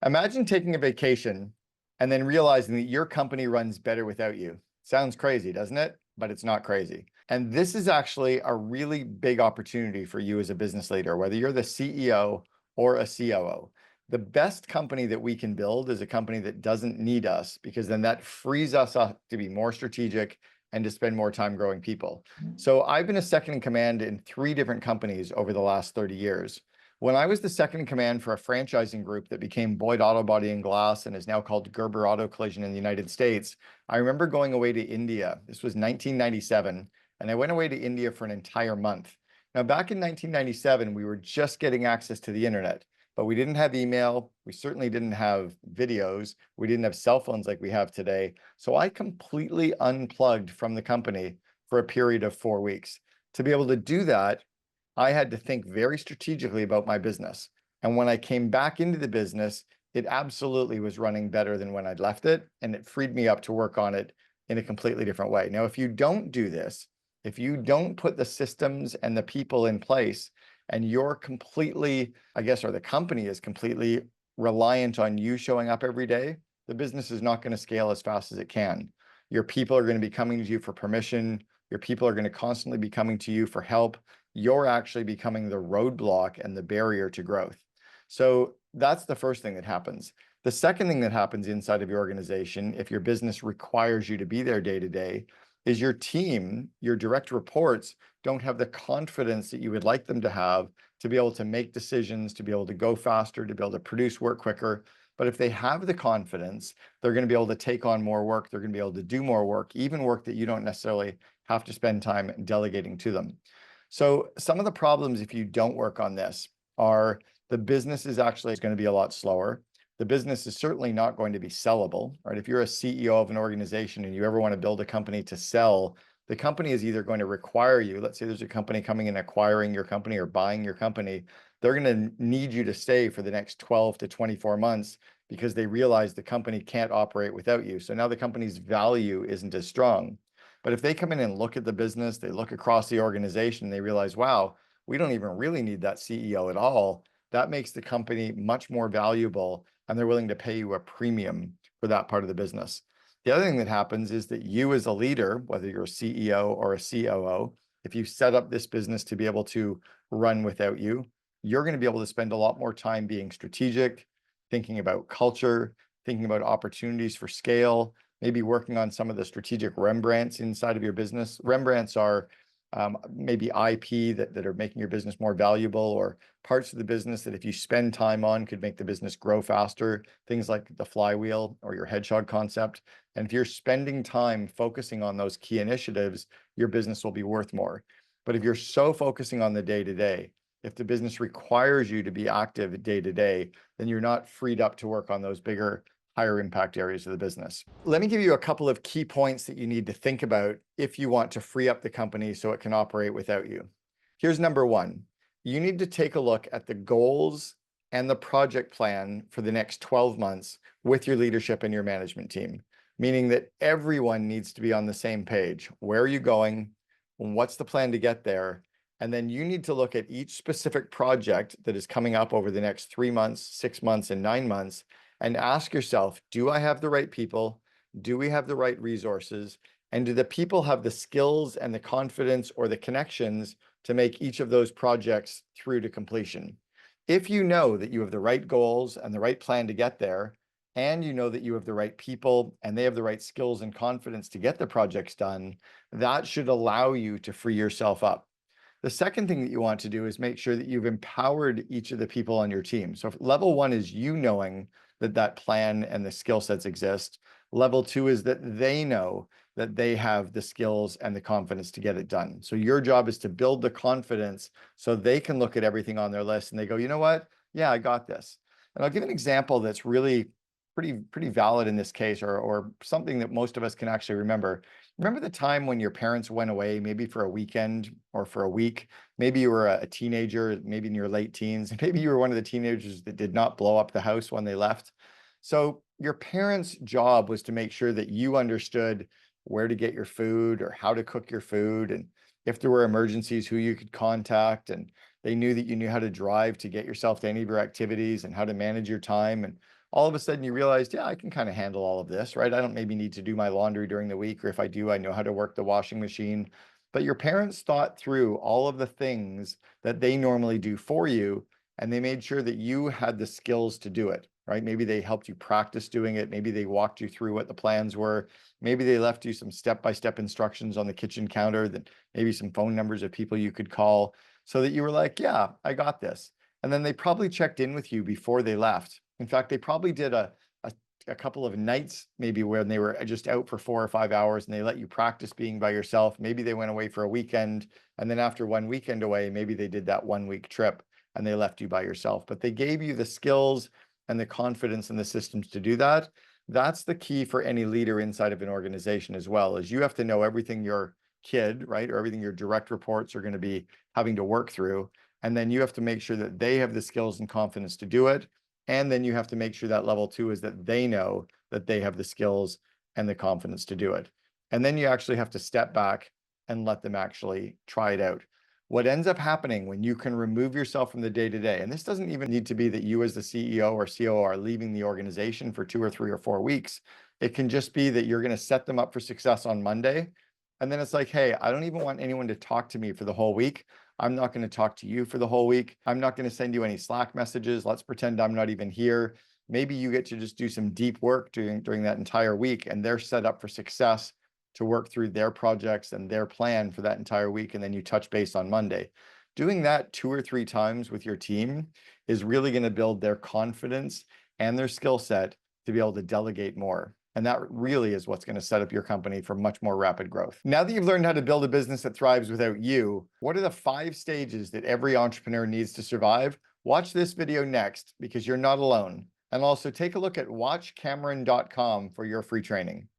Imagine taking a vacation and then realizing that your company runs better without you. Sounds crazy, doesn't it? But it's not crazy. And this is actually a really big opportunity for you as a business leader, whether you're the CEO or a COO. The best company that we can build is a company that doesn't need us, because then that frees us up to be more strategic and to spend more time growing people. So I've been a second in command in 3 different companies over the last 30 years. When I was the second in command for a franchising group that became Boyd Auto Body and Glass and is now called Gerber Auto Collision in the United States, I remember going away to India. This was 1997, and I went away to India for an entire month. Now, back in 1997, we were just getting access to the internet, but we didn't have email. We certainly didn't have videos. We didn't have cell phones like we have today. So I completely unplugged from the company for a period of 4 weeks. To be able to do that, I had to think very strategically about my business. And when I came back into the business, it absolutely was running better than when I'd left it. And it freed me up to work on it in a completely different way. Now, if you don't do this, if you don't put the systems and the people in place, and you're completely, I guess, or the company is completely reliant on you showing up every day, the business is not going to scale as fast as it can. Your people are going to be coming to you for permission. Your people are going to constantly be coming to you for help. You're actually becoming the roadblock and the barrier to growth. So that's the first thing that happens. The second thing that happens inside of your organization, if your business requires you to be there day to day, is your team, your direct reports, don't have the confidence that you would like them to have to be able to make decisions, to be able to go faster, to be able to produce work quicker. But if they have the confidence, they're going to be able to take on more work. They're going to be able to do more work, even work that you don't necessarily have to spend time delegating to them. So some of the problems, if you don't work on this, are the business is actually going to be a lot slower. The business is certainly not going to be sellable, right? If you're a CEO of an organization and you ever want to build a company to sell, the company is either going to require you, let's say there's a company coming and acquiring your company or buying your company, they're going to need you to stay for the next 12 to 24 months because they realize the company can't operate without you. So now the company's value isn't as strong. But if they come in and look at the business, they look across the organization, they realize, wow, we don't even really need that CEO at all. That makes the company much more valuable, and they're willing to pay you a premium for that part of the business. The other thing that happens is that you as a leader, whether you're a CEO or a COO, if you set up this business to be able to run without you, you're going to be able to spend a lot more time being strategic, thinking about culture, thinking about opportunities for scale, maybe working on some of the strategic Rembrandts inside of your business. Rembrandts are maybe IP that are making your business more valuable, or parts of the business that if you spend time on could make the business grow faster, things like the flywheel or your hedgehog concept. And if you're spending time focusing on those key initiatives, your business will be worth more. But if you're so focusing on the day-to-day, if the business requires you to be active day-to-day, then you're not freed up to work on those bigger, higher impact areas of the business. Let me give you a couple of key points that you need to think about if you want to free up the company so it can operate without you. Here's number one. You need to take a look at the goals and the project plan for the next 12 months with your leadership and your management team, meaning that everyone needs to be on the same page. Where are you going? What's the plan to get there? And then you need to look at each specific project that is coming up over the next 3 months, 6 months, and 9 months, and ask yourself, do I have the right people? Do we have the right resources? And do the people have the skills and the confidence or the connections to make each of those projects through to completion? If you know that you have the right goals and the right plan to get there, and you know that you have the right people and they have the right skills and confidence to get the projects done, that should allow you to free yourself up. The second thing that you want to do is make sure that you've empowered each of the people on your team. So level one is you knowing that that plan and the skill sets exist. Level two is that they know that they have the skills and the confidence to get it done. So your job is to build the confidence so they can look at everything on their list and they go, you know what? Yeah, I got this. And I'll give an example that's really pretty valid in this case, or something that most of us can actually remember. Remember the time when your parents went away, maybe for a weekend or for a week? Maybe you were a teenager, maybe in your late teens. Maybe you were one of the teenagers that did not blow up the house when they left. So your parents' job was to make sure that you understood where to get your food or how to cook your food, and if there were emergencies, who you could contact. And they knew that you knew how to drive to get yourself to any of your activities and how to manage your time. And all of a sudden you realized, yeah, I can kind of handle all of this, right? I don't maybe need to do my laundry during the week, or if I do, I know how to work the washing machine. But your parents thought through all of the things that they normally do for you, and they made sure that you had the skills to do it, right? Maybe they helped you practice doing it. Maybe they walked you through what the plans were. Maybe they left you some step-by-step instructions on the kitchen counter, that maybe some phone numbers of people you could call, so that you were like, yeah, I got this. And then they probably checked in with you before they left. In fact, they probably did a couple of nights, maybe when they were just out for 4 or 5 hours, and they let you practice being by yourself. Maybe they went away for a weekend, and then after one weekend away, maybe they did that 1 week trip and they left you by yourself. But they gave you the skills and the confidence and the systems to do that. That's the key for any leader inside of an organization as well, is you have to know everything your kid, right, or everything your direct reports are going to be having to work through. And then you have to make sure that they have the skills and confidence to do it. And then you have to make sure that level 2 is that they know that they have the skills and the confidence to do it. And then you actually have to step back and let them actually try it out. What ends up happening when you can remove yourself from the day-to-day, and this doesn't even need to be that you as the CEO or COO are leaving the organization for 2 or 3 or 4 weeks. It can just be that you're going to set them up for success on Monday. And then it's like, hey, I don't even want anyone to talk to me for the whole week. I'm not going to talk to you for the whole week. I'm not going to send you any Slack messages. Let's pretend I'm not even here. Maybe you get to just do some deep work during that entire week, and they're set up for success to work through their projects and their plan for that entire week. And then you touch base on Monday. Doing that 2 or 3 times with your team is really going to build their confidence and their skill set to be able to delegate more. And that really is what's going to set up your company for much more rapid growth. Now that you've learned how to build a business that thrives without you, what are the 5 stages that every entrepreneur needs to survive? Watch this video next, because you're not alone. And also take a look at watchcameron.com for your free training.